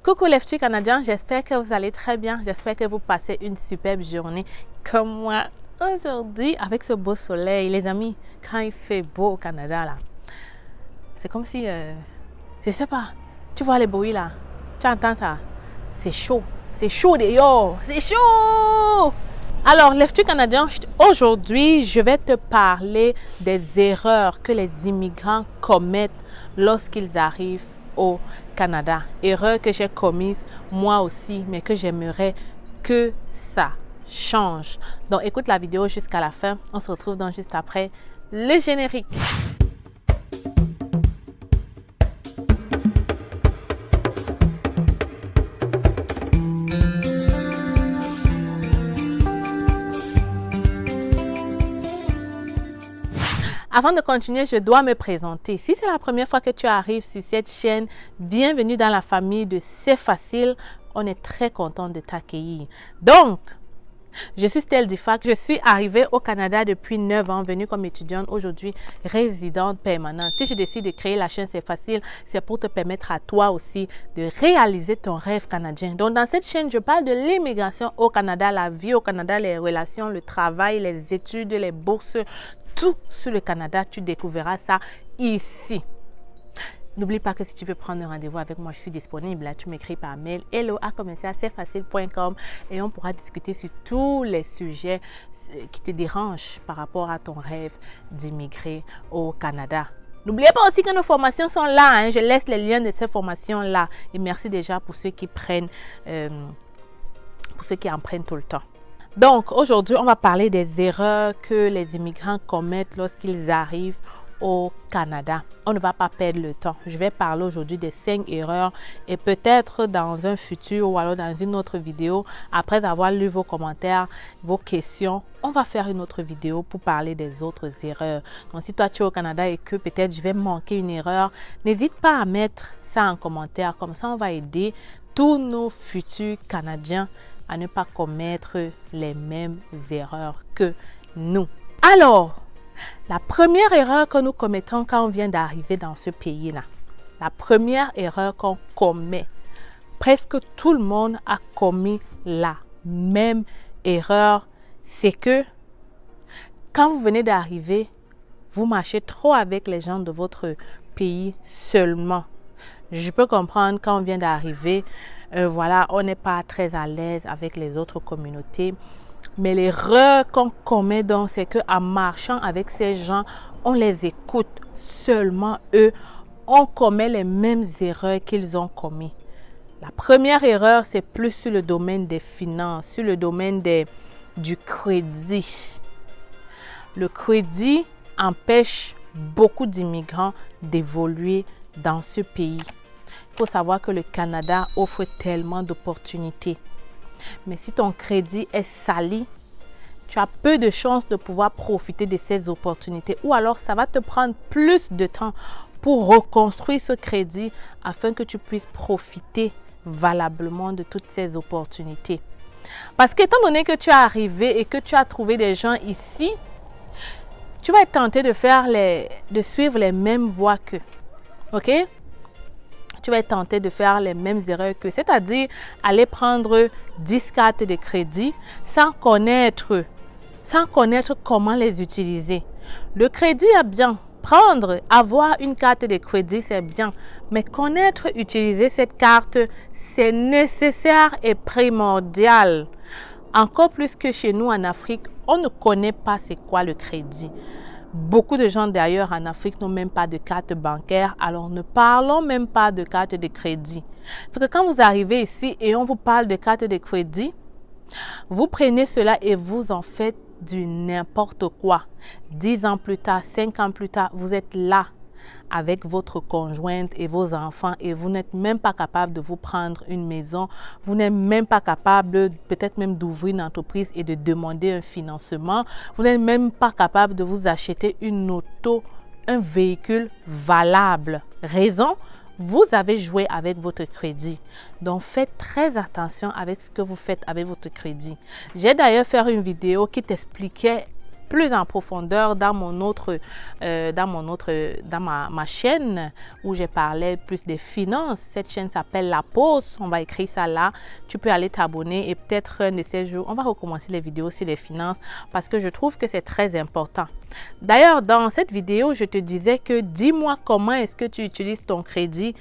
Coucou les petits Canadiens, j'espère que vous allez très bien, j'espère que vous passez une superbe journée comme moi aujourd'hui avec ce beau soleil. Les amis, quand il fait beau au Canada là, c'est comme si, je sais pas, tu vois les bruits là, tu entends ça, c'est chaud dehors, c'est chaud. Alors les petits Canadiens, aujourd'hui je vais te parler des erreurs que les immigrants commettent lorsqu'ils arrivent au Canada. Erreur que j'ai commise moi aussi, mais que j'aimerais que ça change. Donc écoute la vidéo jusqu'à la fin. On se retrouve donc juste après le générique. Avant de continuer, je dois me présenter. Si c'est la première fois que tu arrives sur cette chaîne, bienvenue dans la famille de C'est Facile. On est très content de t'accueillir. Donc, je suis Stell Difac. Je suis arrivée au Canada depuis 9 ans, venue comme étudiante, aujourd'hui résidente permanente. Si je décide de créer la chaîne C'est Facile, c'est pour te permettre à toi aussi de réaliser ton rêve canadien. Donc, dans cette chaîne, je parle de l'immigration au Canada, la vie au Canada, les relations, le travail, les études, les bourses, tout sur le Canada. Tu découvriras ça ici. N'oublie pas que si tu veux prendre un rendez-vous avec moi, je suis disponible. Là, tu m'écris par mail hello@cetfacile.com et on pourra discuter sur tous les sujets qui te dérangent par rapport à ton rêve d'immigrer au Canada. N'oubliez pas aussi que nos formations sont là. Hein. Je laisse les liens de ces formations là. Et merci déjà pour ceux qui prennent, pour ceux qui en prennent tout le temps. Donc, aujourd'hui, on va parler des erreurs que les immigrants commettent lorsqu'ils arrivent au Canada. On ne va pas perdre le temps. Je vais parler aujourd'hui des 5 erreurs et peut-être dans un futur ou alors dans une autre vidéo, après avoir lu vos commentaires, vos questions, on va faire une autre vidéo pour parler des autres erreurs. Donc, si toi tu es au Canada et que peut-être je vais manquer une erreur, n'hésite pas à mettre ça en commentaire. Comme ça, on va aider tous nos futurs Canadiens à ne pas commettre les mêmes erreurs que nous. Alors, la première erreur que nous commettons quand on vient d'arriver dans ce pays-là, la première erreur qu'on commet, presque tout le monde a commis la même erreur, c'est que quand vous venez d'arriver, vous marchez trop avec les gens de votre pays seulement. Je peux comprendre quand on vient d'arriver, voilà, on n'est pas très à l'aise avec les autres communautés. Mais l'erreur qu'on commet donc, c'est qu'en marchant avec ces gens, on les écoute seulement eux. On commet les mêmes erreurs qu'ils ont commis. La première erreur, c'est plus sur le domaine des finances, sur le domaine du crédit. Le crédit empêche beaucoup d'immigrants d'évoluer dans ce pays. Il faut savoir que le Canada offre tellement d'opportunités. Mais si ton crédit est sali, tu as peu de chances de pouvoir profiter de ces opportunités. Ou alors, ça va te prendre plus de temps pour reconstruire ce crédit afin que tu puisses profiter valablement de toutes ces opportunités. Parce qu'étant donné que tu es arrivé et que tu as trouvé des gens ici, tu vas être tenté de suivre les mêmes voies qu'eux. OK? Tu vas être tenté de faire les mêmes erreurs que, c'est-à-dire aller prendre 10 cartes de crédit sans connaître comment les utiliser. Le crédit est bien. Avoir une carte de crédit, c'est bien. Mais connaître, utiliser cette carte, c'est nécessaire et primordial. Encore plus que chez nous en Afrique, on ne connaît pas c'est quoi le crédit. Beaucoup de gens d'ailleurs en Afrique n'ont même pas de carte bancaire, alors ne parlons même pas de carte de crédit. Parce que quand vous arrivez ici et on vous parle de carte de crédit, vous prenez cela et vous en faites du n'importe quoi. 10 ans plus tard, 5 ans plus tard, vous êtes là avec votre conjointe et vos enfants et vous n'êtes même pas capable de vous prendre une maison, vous n'êtes même pas capable peut-être même d'ouvrir une entreprise et de demander un financement, vous n'êtes même pas capable de vous acheter une auto, un véhicule valable. Raison, vous avez joué avec votre crédit. Donc faites très attention avec ce que vous faites avec votre crédit. J'ai d'ailleurs fait une vidéo qui t'expliquait plus en profondeur dans ma chaîne où j'ai parlé plus des finances. Cette chaîne s'appelle La Pause. On va écrire ça là. Tu peux aller t'abonner et peut-être un de ces jours, on va recommencer les vidéos sur les finances parce que je trouve que c'est très important. D'ailleurs, dans cette vidéo, je te disais que dis-moi comment est-ce que tu utilises ton crédit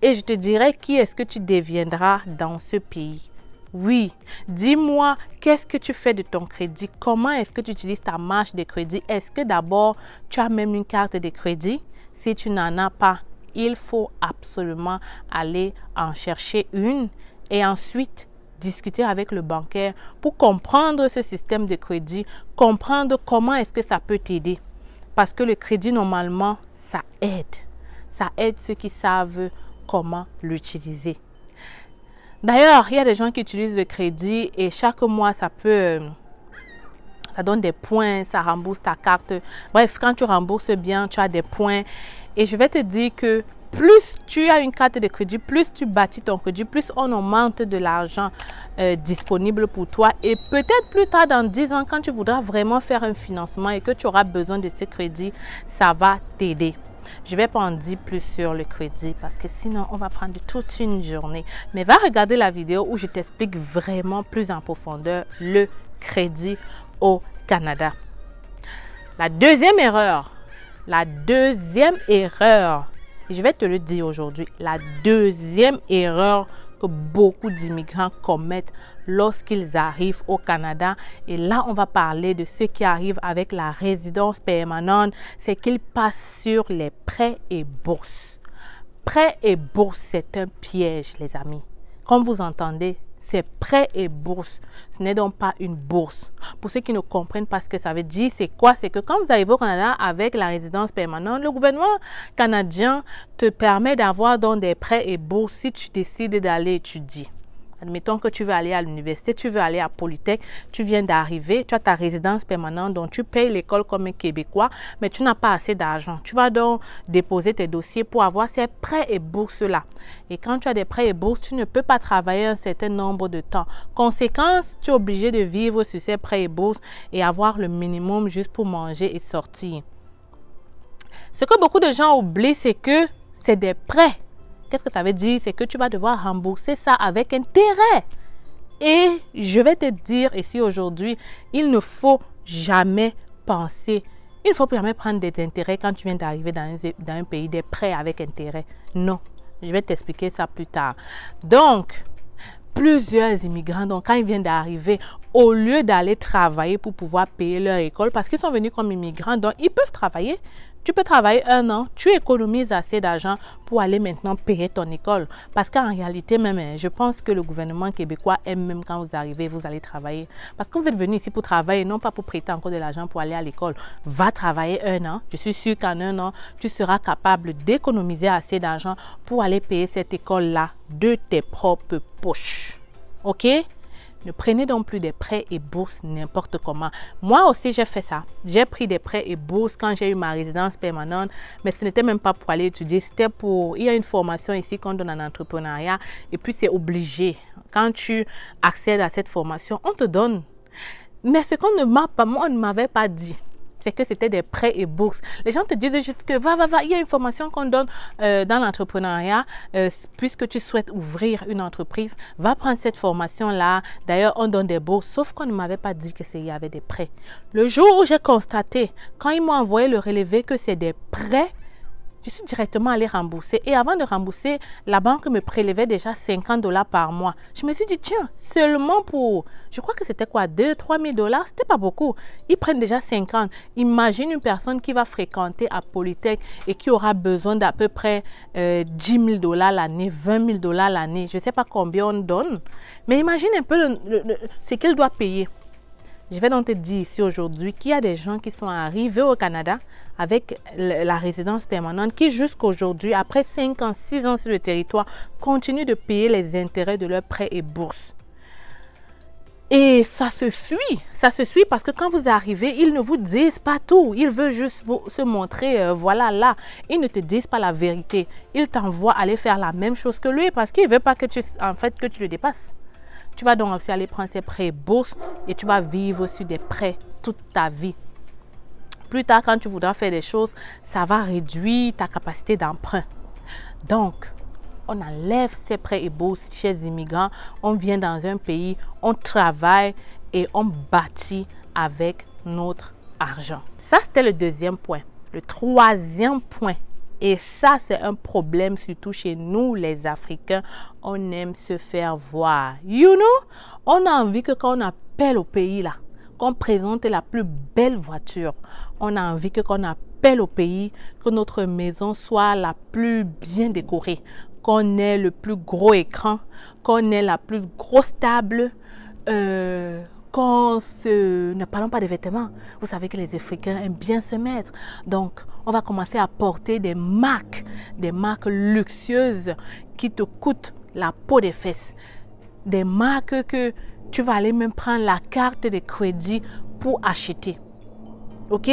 et je te dirai qui est-ce que tu deviendras dans ce pays. Oui, dis-moi qu'est-ce que tu fais de ton crédit, comment est-ce que tu utilises ta marge de crédit. Est-ce que d'abord tu as même une carte de crédit? Si tu n'en as pas, il faut absolument aller en chercher une et ensuite discuter avec le banquier pour comprendre ce système de crédit, comprendre comment est-ce que ça peut t'aider. Parce que le crédit, normalement, ça aide. Ça aide ceux qui savent comment l'utiliser. D'ailleurs, il y a des gens qui utilisent le crédit et chaque mois, ça donne des points, ça rembourse ta carte. Bref, quand tu rembourses bien, tu as des points. Et je vais te dire que plus tu as une carte de crédit, plus tu bâtis ton crédit, plus on augmente de l'argent disponible pour toi. Et peut-être plus tard, dans 10 ans, quand tu voudras vraiment faire un financement et que tu auras besoin de ce crédit, ça va t'aider. Je ne vais pas en dire plus sur le crédit parce que sinon, on va prendre toute une journée. Mais va regarder la vidéo où je t'explique vraiment plus en profondeur le crédit au Canada. La deuxième erreur, et je vais te le dire aujourd'hui, la deuxième erreur que beaucoup d'immigrants commettent lorsqu'ils arrivent au Canada. Et là, on va parler de ceux qui arrivent avec la résidence permanente, c'est qu'ils passent sur les prêts et bourses. Prêts et bourses, c'est un piège, les amis. Comme vous entendez, c'est prêts et bourses. Ce n'est donc pas une bourse. Pour ceux qui ne comprennent pas ce que ça veut dire, c'est quoi? C'est que quand vous arrivez au Canada avec la résidence permanente, le gouvernement canadien te permet d'avoir donc des prêts et bourses si tu décides d'aller étudier. Admettons que tu veux aller à l'université, tu veux aller à Polytech, tu viens d'arriver, tu as ta résidence permanente, donc tu payes l'école comme un Québécois, mais tu n'as pas assez d'argent. Tu vas donc déposer tes dossiers pour avoir ces prêts et bourses-là. Et quand tu as des prêts et bourses, tu ne peux pas travailler un certain nombre de temps. Conséquence, tu es obligé de vivre sur ces prêts et bourses et avoir le minimum juste pour manger et sortir. Ce que beaucoup de gens oublient, c'est que c'est des prêts. Qu'est-ce que ça veut dire? C'est que tu vas devoir rembourser ça avec intérêt. Et je vais te dire ici aujourd'hui, il ne faut jamais penser, il ne faut jamais prendre des intérêts quand tu viens d'arriver dans un pays, des prêts avec intérêt. Non, je vais t'expliquer ça plus tard. Donc, plusieurs immigrants, donc quand ils viennent d'arriver, au lieu d'aller travailler pour pouvoir payer leur école, parce qu'ils sont venus comme immigrants, donc ils peuvent travailler. Tu peux travailler 1 an, tu économises assez d'argent pour aller maintenant payer ton école. Parce qu'en réalité, même, je pense que le gouvernement québécois aime même quand vous arrivez, vous allez travailler. Parce que vous êtes venu ici pour travailler, non pas pour prêter encore de l'argent pour aller à l'école. Va travailler 1 an. Je suis sûre qu'en 1 an, tu seras capable d'économiser assez d'argent pour aller payer cette école-là de tes propres poches. OK? Ne prenez donc plus des prêts et bourses n'importe comment. Moi aussi, j'ai fait ça. J'ai pris des prêts et bourses quand j'ai eu ma résidence permanente, mais ce n'était même pas pour aller étudier. C'était pour... Il y a une formation ici qu'on donne en entrepreneuriat et puis c'est obligé. Quand tu accèdes à cette formation, on te donne. Mais ce qu'on ne m'avait pas dit, c'est que c'était des prêts et bourses. Les gens te disent juste que va, il y a une formation qu'on donne dans l'entrepreneuriat, puisque tu souhaites ouvrir une entreprise, va prendre cette formation-là. D'ailleurs, on donne des bourses, sauf qu'on ne m'avait pas dit qu'il y avait des prêts. Le jour où j'ai constaté, quand ils m'ont envoyé le relevé que c'est des prêts, je suis directement allée rembourser. Et avant de rembourser, la banque me prélevait déjà 50 $ par mois. Je me suis dit, tiens, seulement pour, je crois que c'était quoi, 2-3 000 $, c'était pas beaucoup. Ils prennent déjà 50. Imagine une personne qui va fréquenter à Polytech et qui aura besoin d'à peu près 10 000 $ l'année, 20 000 $ l'année. Je ne sais pas combien on donne, mais imagine un peu ce qu'elle doit payer. Je vais donc te dire ici aujourd'hui qu'il y a des gens qui sont arrivés au Canada avec la résidence permanente qui jusqu'aujourd'hui, après 5 ans, 6 ans sur le territoire, continuent de payer les intérêts de leurs prêts et bourses. Et ça se suit parce que quand vous arrivez, ils ne vous disent pas tout. Ils veulent juste se montrer, voilà, là. Ils ne te disent pas la vérité. Ils t'envoient aller faire la même chose que lui parce qu'ils ne veulent pas que tu le dépasses. Tu vas donc aussi aller prendre ces prêts et bourses et tu vas vivre sur des prêts toute ta vie. plus tard, quand tu voudras faire des choses, ça va réduire ta capacité d'emprunt. Donc, on enlève ces prêts et bourses chez les immigrants. On vient dans un pays, on travaille et on bâtit avec notre argent. Ça, c'était le deuxième point. Le troisième point, et ça, c'est un problème surtout chez nous, les Africains, on aime se faire voir. You know, on a envie que quand on appelle au pays, là, qu'on présente la plus belle voiture, on a envie que quand on appelle au pays, que notre maison soit la plus bien décorée, qu'on ait le plus gros écran, qu'on ait la plus grosse table, ne parlons pas des vêtements. Vous savez que les Africains aiment bien se mettre. Donc, on va commencer à porter des marques luxueuses qui te coûtent la peau des fesses. Des marques que tu vas aller même prendre la carte de crédit pour acheter. Ok?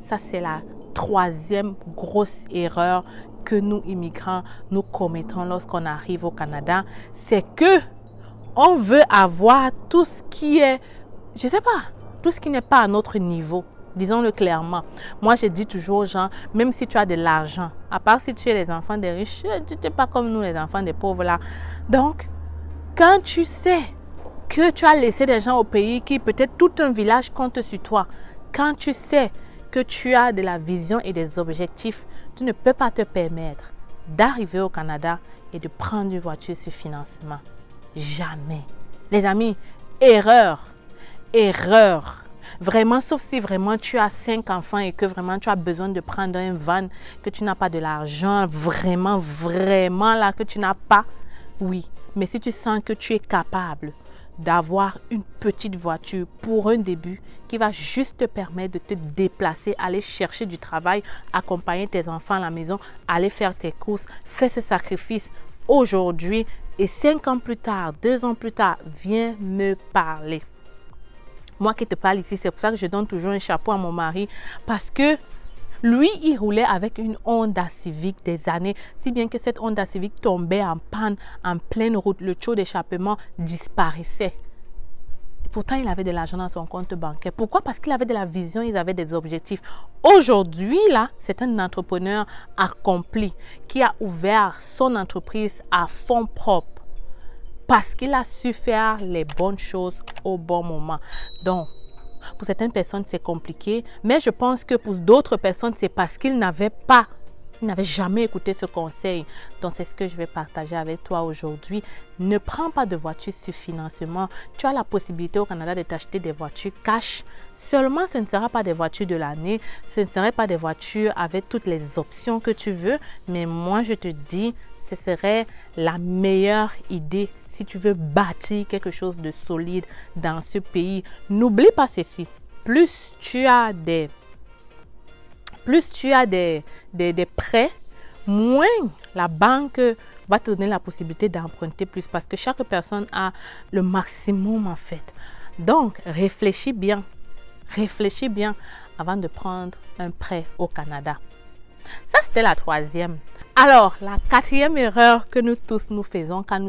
Ça, c'est la troisième grosse erreur que nous, immigrants, nous commettons lorsqu'on arrive au Canada. C'est que on veut avoir tout ce qui est, je sais pas, tout ce qui n'est pas à notre niveau. Disons-le clairement. Moi, je dis toujours aux gens, même si tu as de l'argent, à part si tu es les enfants des riches, tu n'es pas comme nous, les enfants des pauvres là. Donc, quand tu sais que tu as laissé des gens au pays qui peut-être tout un village compte sur toi, quand tu sais que tu as de la vision et des objectifs, tu ne peux pas te permettre d'arriver au Canada et de prendre une voiture sur financement. Jamais. Les amis, erreur. Vraiment, sauf si vraiment tu as 5 enfants et que vraiment tu as besoin de prendre un van, que tu n'as pas de l'argent, vraiment là que tu n'as pas. Oui, mais si tu sens que tu es capable d'avoir une petite voiture pour un début qui va juste te permettre de te déplacer, aller chercher du travail, accompagner tes enfants à la maison, aller faire tes courses, fais ce sacrifice aujourd'hui et 5 ans plus tard, 2 ans plus tard, viens me parler. Moi qui te parle ici, c'est pour ça que je donne toujours un chapeau à mon mari parce que lui, il roulait avec une Honda Civic des années, si bien que cette Honda Civic tombait en panne en pleine route. Le tuyau d'échappement disparaissait. Pourtant, il avait de l'argent dans son compte bancaire. Pourquoi? Parce qu'il avait de la vision, il avait des objectifs. Aujourd'hui, là, c'est un entrepreneur accompli qui a ouvert son entreprise à fonds propres parce qu'il a su faire les bonnes choses au bon moment. Donc, pour certaines personnes, c'est compliqué, mais je pense que pour d'autres personnes, c'est parce qu'ils n'avaient jamais écouté ce conseil. Donc, c'est ce que je vais partager avec toi aujourd'hui. Ne prends pas de voiture sur financement. Tu as la possibilité au Canada de t'acheter des voitures cash. Seulement, ce ne sera pas des voitures de l'année. Ce ne seraient pas des voitures avec toutes les options que tu veux. Mais moi, je te dis, ce serait la meilleure idée si tu veux bâtir quelque chose de solide dans ce pays. N'oublie pas ceci. Plus tu as des prêts, moins la banque va te donner la possibilité d'emprunter plus parce que chaque personne a le maximum en fait. Donc, réfléchis bien avant de prendre un prêt au Canada. Ça, c'était la troisième. Alors, la quatrième erreur que nous tous nous faisons quand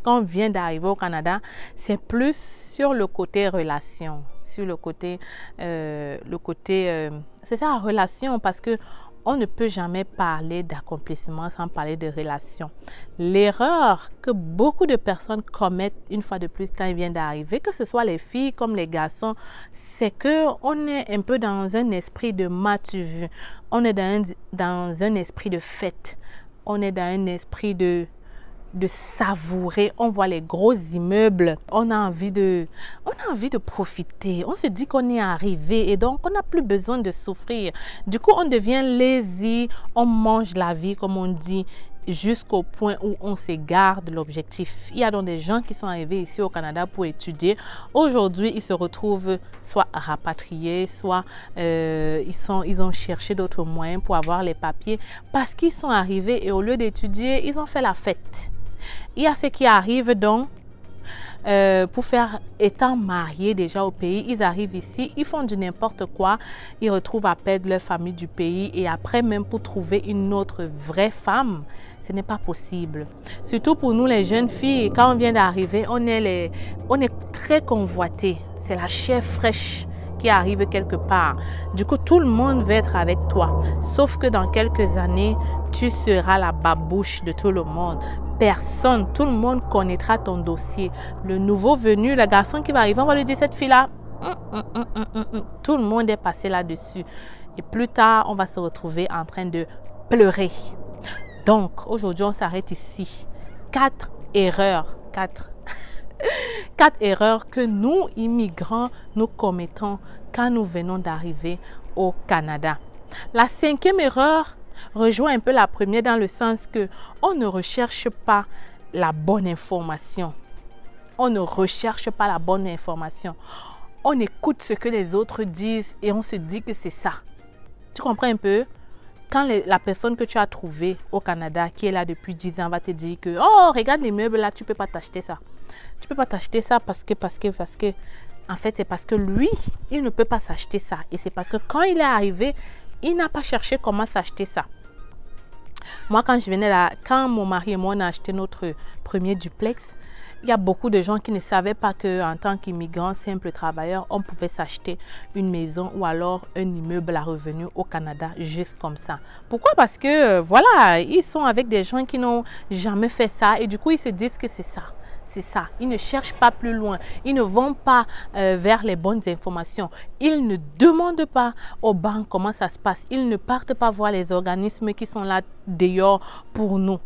on vient d'arriver au Canada, c'est plus sur le côté relation. Sur le côté, c'est ça, relation, parce que on ne peut jamais parler d'accomplissement sans parler de relation. L'erreur que beaucoup de personnes commettent une fois de plus quand ils viennent d'arriver, que ce soit les filles comme les garçons, c'est qu'on est un peu dans un esprit de m'as-tu vu. On est dans un esprit de fête. On est dans un esprit de savourer. On voit les gros immeubles. On a envie de profiter. On se dit qu'on est arrivé et donc on n'a plus besoin de souffrir. Du coup, on devient lazy. On mange la vie, comme on dit, jusqu'au point où on s'égare de l'objectif. Il y a donc des gens qui sont arrivés ici au Canada pour étudier. Aujourd'hui, ils se retrouvent soit rapatriés, soit ils ont cherché d'autres moyens pour avoir les papiers parce qu'ils sont arrivés et au lieu d'étudier, ils ont fait la fête. Il y a ceux qui arrivent donc étant mariés déjà au pays, ils arrivent ici, ils font du n'importe quoi, ils retrouvent à perdre leur famille du pays et après même pour trouver une autre vraie femme, ce n'est pas possible. Surtout pour nous les jeunes filles, quand on vient d'arriver, on est très convoitées. C'est la chair fraîche qui arrive quelque part. Du coup, tout le monde va être avec toi. Sauf que dans quelques années, tu seras la babouche de tout le monde. Personne, tout le monde connaîtra ton dossier. Le nouveau venu, le garçon qui va arriver, on va lui dire cette fille-là, tout le monde est passé là-dessus. Et plus tard, on va se retrouver en train de pleurer. Donc, aujourd'hui, on s'arrête ici. 4 erreurs que nous, immigrants, nous commettons quand nous venons d'arriver au Canada. La 5e erreur rejoint un peu la première dans le sens que on ne recherche pas la bonne information. On ne recherche pas la bonne information. On écoute ce que les autres disent et on se dit que c'est ça. Tu comprends un peu? Quand la personne que tu as trouvée au Canada, qui est là depuis 10 ans, va te dire que « Oh, regarde les meubles là, tu ne peux pas t'acheter ça. » Tu ne peux pas t'acheter ça parce que... En fait, c'est parce que lui, il ne peut pas s'acheter ça. Et c'est parce que quand il est arrivé, il n'a pas cherché comment s'acheter ça. Moi, quand je venais là, quand mon mari et moi, on a acheté notre premier duplex, il y a beaucoup de gens qui ne savaient pas qu'en tant qu'immigrant, simple travailleur, on pouvait s'acheter une maison ou alors un immeuble à revenus au Canada, juste comme ça. Pourquoi? Parce que, voilà, ils sont avec des gens qui n'ont jamais fait ça et du coup, ils se disent que c'est ça. C'est ça. Ils ne cherchent pas plus loin. Ils ne vont pas vers les bonnes informations. Ils ne demandent pas aux banques comment ça se passe. Ils ne partent pas voir les organismes qui sont là dehors pour nous.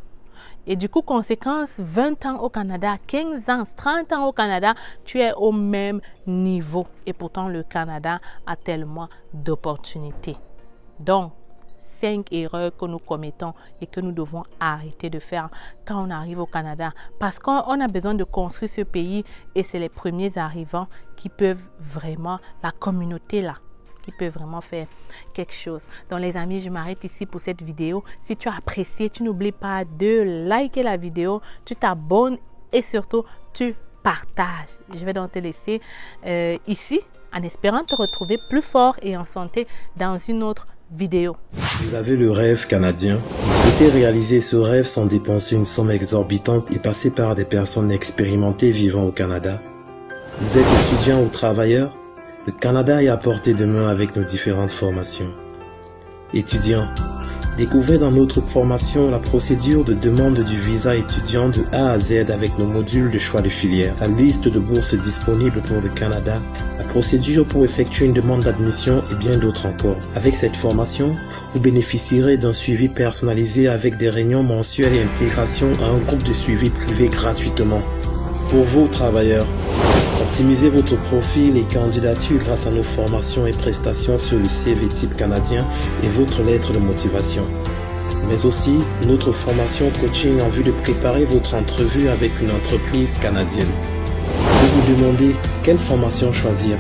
Et du coup, conséquence, 20 ans au Canada, 15 ans, 30 ans au Canada, tu es au même niveau. Et pourtant, le Canada a tellement d'opportunités. Donc, 5 erreurs que nous commettons et que nous devons arrêter de faire quand on arrive au Canada. Parce qu'on a besoin de construire ce pays et c'est les premiers arrivants qui peuvent vraiment, la communauté là, qui peut vraiment faire quelque chose. Donc les amis, je m'arrête ici pour cette vidéo. Si tu as apprécié, tu n'oublies pas de liker la vidéo, tu t'abonnes et surtout tu partages. Je vais donc te laisser ici en espérant te retrouver plus fort et en santé dans une autre vidéo. Vous avez le rêve canadien. Vous souhaitez réaliser ce rêve sans dépenser une somme exorbitante et passer par des personnes expérimentées vivant au Canada. Vous êtes étudiant ou travailleur. Le Canada est à portée de main avec nos différentes formations. Étudiants, découvrez dans notre formation la procédure de demande du visa étudiant de A à Z avec nos modules de choix de filière, la liste de bourses disponibles pour le Canada, la procédure pour effectuer une demande d'admission et bien d'autres encore. Avec cette formation, vous bénéficierez d'un suivi personnalisé avec des réunions mensuelles et intégration à un groupe de suivi privé gratuitement. Pour vous, travailleurs, optimisez votre profil et candidature grâce à nos formations et prestations sur le CV type canadien et votre lettre de motivation. Mais aussi notre formation coaching en vue de préparer votre entrevue avec une entreprise canadienne. Vous vous demandez quelle formation choisir?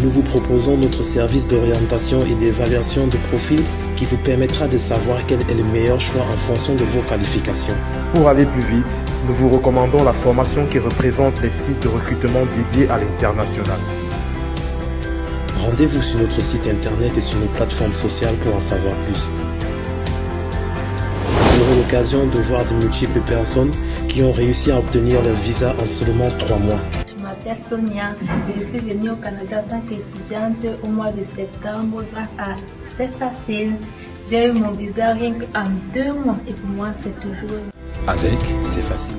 Nous vous proposons notre service d'orientation et d'évaluation de profil qui vous permettra de savoir quel est le meilleur choix en fonction de vos qualifications. Pour aller plus vite, nous vous recommandons la formation qui représente les sites de recrutement dédiés à l'international. Rendez-vous sur notre site internet et sur nos plateformes sociales pour en savoir plus. Vous aurez l'occasion de voir de multiples personnes qui ont réussi à obtenir leur visa en seulement 3 mois. Je m'appelle Sonia et je suis venue au Canada en tant qu'étudiante au mois de septembre grâce à C'est Facile. J'ai eu mon visa rien qu'en 2 mois et pour moi c'est toujours... Avec C'est Facile.